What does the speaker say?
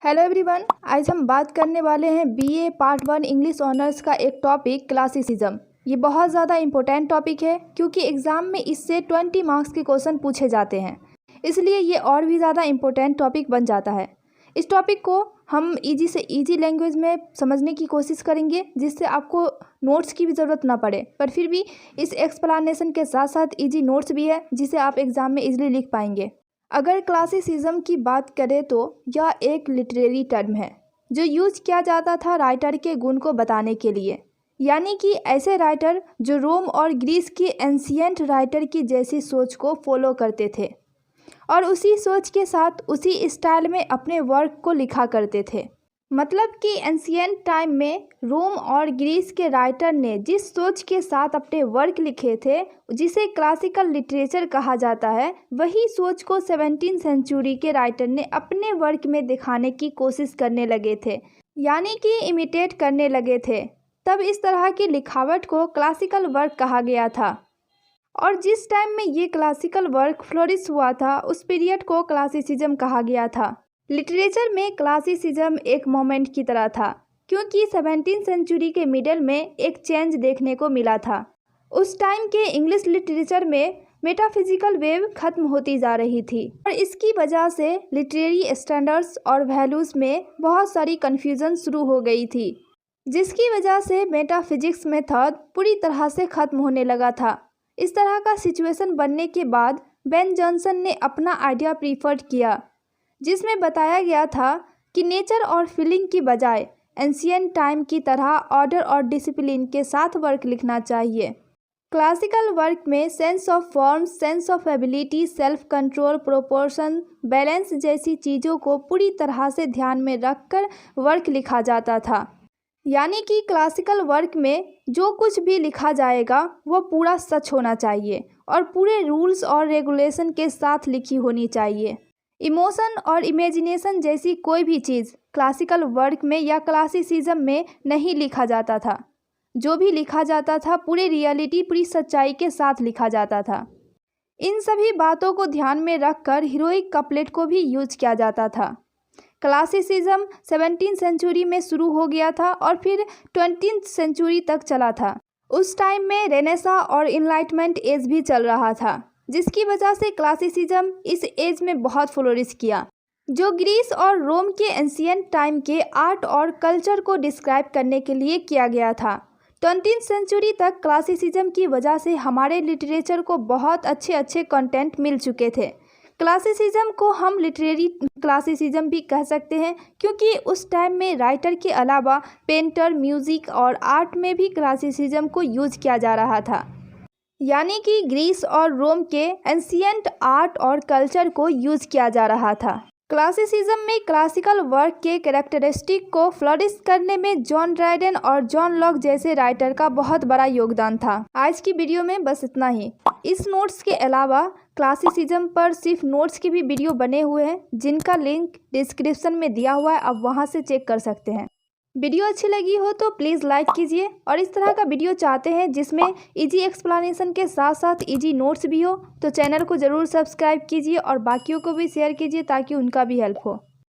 Hello everyone, आज हम बात करने वाले हैं बीए पार्ट 1 इंग्लिश ऑनर्स का एक टॉपिक क्लासिसिज्म। ये बहुत ज़्यादा इम्पोर्टेंट टॉपिक है क्योंकि एग्ज़ाम में इससे 20 मार्क्स के क्वेश्चन पूछे जाते हैं, इसलिए ये और भी ज़्यादा इम्पोर्टेंट टॉपिक बन जाता है। इस टॉपिक को हम ईजी से ईजी लैंग्वेज में समझने की कोशिश करेंगे, जिससे आपको नोट्स की भी ज़रूरत ना पड़े, पर फिर भी इस एक्सप्लेनेशन के साथ साथ ईजी नोट्स भी है जिसे आप एग्ज़ाम में ईजिली लिख पाएंगे। अगर क्लासिसिज्म की बात करें तो यह एक लिटरेरी टर्म है जो यूज किया जाता था राइटर के गुण को बताने के लिए, यानी कि ऐसे राइटर जो रोम और ग्रीस के एंशिएंट राइटर की जैसी सोच को फॉलो करते थे और उसी सोच के साथ उसी स्टाइल में अपने वर्क को लिखा करते थे। मतलब कि एंशिएंट टाइम में रोम और ग्रीस के राइटर ने जिस सोच के साथ अपने वर्क लिखे थे, जिसे क्लासिकल लिटरेचर कहा जाता है, वही सोच को 17वीं सेंचुरी के राइटर ने अपने वर्क में दिखाने की कोशिश करने लगे थे, यानी कि इमिटेट करने लगे थे। तब इस तरह की लिखावट को क्लासिकल वर्क कहा गया था, और जिस टाइम में ये क्लासिकल वर्क फ्लोरिश हुआ था उस पीरियड को क्लासिसिज्म कहा गया था। लिटरेचर में क्लासिसिज्म एक मोमेंट की तरह था, क्योंकि 17वीं सेंचुरी के मिडल में एक चेंज देखने को मिला था। उस टाइम के इंग्लिश लिटरेचर में मेटाफिजिकल वेव खत्म होती जा रही थी और इसकी वजह से लिटरेरी स्टैंडर्ड्स और वैल्यूज़ में बहुत सारी कन्फ्यूज़न शुरू हो गई थी, जिसकी वजह से मेटाफिजिक्स मेथड पूरी तरह से ख़त्म होने लगा था। इस तरह का सिचुएशन बनने के बाद बेन जॉनसन ने अपना आइडिया प्रीफर्ड किया, जिसमें बताया गया था कि नेचर और फीलिंग की बजाय एंशिएंट टाइम की तरह ऑर्डर और डिसिप्लिन के साथ वर्क लिखना चाहिए। क्लासिकल वर्क में sense of form, sense of ability, self control, proportion, balance जैसी चीज़ों को पूरी तरह से ध्यान में रखकर वर्क लिखा जाता था, यानी कि क्लासिकल वर्क में जो कुछ भी लिखा जाएगा वो पूरा सच होना चाहिए और पूरे रूल्स और रेगुलेशन के साथ लिखी होनी चाहिए। इमोशन और इमेजिनेशन जैसी कोई भी चीज़ क्लासिकल वर्क में या क्लासिसिज्म में नहीं लिखा जाता था। जो भी लिखा जाता था पूरी रियलिटी, पूरी सच्चाई के साथ लिखा जाता था। इन सभी बातों को ध्यान में रखकर हीरोइक कपलेट को भी यूज किया जाता था। क्लासिसिज्म 17वीं सेंचुरी में शुरू हो गया था और फिर 20वीं सेंचुरी तक चला था। उस टाइम में रेनेसा और इनलाइटमेंट एज भी चल रहा था, जिसकी वजह से क्लासिसिज्म इस एज में बहुत फ्लोरिश किया, जो ग्रीस और रोम के एंशिएंट टाइम के आर्ट और कल्चर को डिस्क्राइब करने के लिए किया गया था। 20वीं सेंचुरी तक क्लासिसिज्म की वजह से हमारे लिटरेचर को बहुत अच्छे कंटेंट मिल चुके थे। क्लासिसिज्म को हम लिटरेरी क्लासिसिज्म भी कह सकते हैं, क्योंकि उस टाइम में राइटर के अलावा पेंटर, म्यूज़िक और आर्ट में भी क्लासिसिज्म को यूज किया जा रहा था, यानी कि ग्रीस और रोम के एंशिएंट आर्ट और कल्चर को यूज किया जा रहा था। क्लासिसिज्म में क्लासिकल वर्क के कैरेक्टरिस्टिक को फ्लरिश करने में जॉन ड्राइडन और जॉन लॉक जैसे राइटर का बहुत बड़ा योगदान था। आज की वीडियो में बस इतना ही। इस नोट्स के अलावा क्लासिसिज्म पर सिर्फ नोट्स के भी वीडियो बने हुए हैं, जिनका लिंक डिस्क्रिप्शन में दिया हुआ है, आप वहां से चेक कर सकते हैं। वीडियो अच्छी लगी हो तो प्लीज़ लाइक कीजिए, और इस तरह का वीडियो चाहते हैं जिसमें इजी एक्सप्लेनेशन के साथ साथ इजी नोट्स भी हो तो चैनल को ज़रूर सब्सक्राइब कीजिए और बाकियों को भी शेयर कीजिए ताकि उनका भी हेल्प हो।